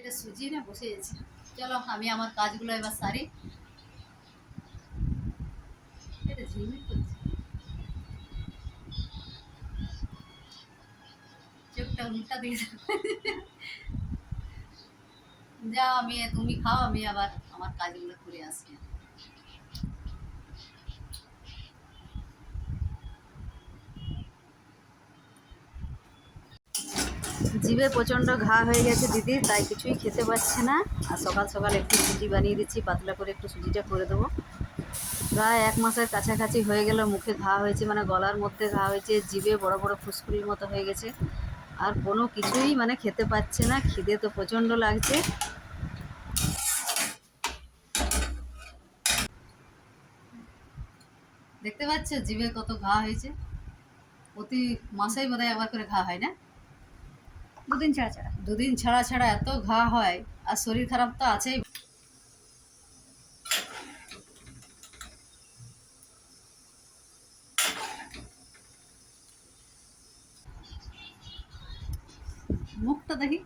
এটা সুজি না বসে গেছে। চলো আমি আমার কাজগুলো এবার সারি। এটা ঝিমির করছে, চোখটা উল্টা দিয়ে যাও, তুমি খাও, আমি আবার আমার কাজগুলো করে আসি। জিভে প্রচণ্ড ঘা হয়ে গেছে দিদি, তাই কিছুই খেতে পাচ্ছে না। আর সকাল সকাল একটু সুজি বানিয়ে দিচ্ছি, পাতলা করে একটু সুজিটা করে দেবো। প্রায় 1 মাসের কাছাকাছি হয়ে গেল মুখে ঘা হয়েছে, মানে গলার মধ্যে ঘা হয়েছে, জিভে বড় বড় ফুসকুড়ির মতো হয়ে গেছে। আর কোনো কিছুই মানে খেতে পাচ্ছে না, খিদে তো প্রচণ্ড লাগছে। দেখতে পাচ্ছ জিভে কত ঘা হয়েছে। প্রতি মাসেই বোধহয় একবার করে ঘা হয় না? দুদিন ছাড়া ছাড়া। দুদিন ছাড়া ছাড়া এত ঘা হয়। আর শরীর খারাপ তো আছেই। মুখটা দেখি।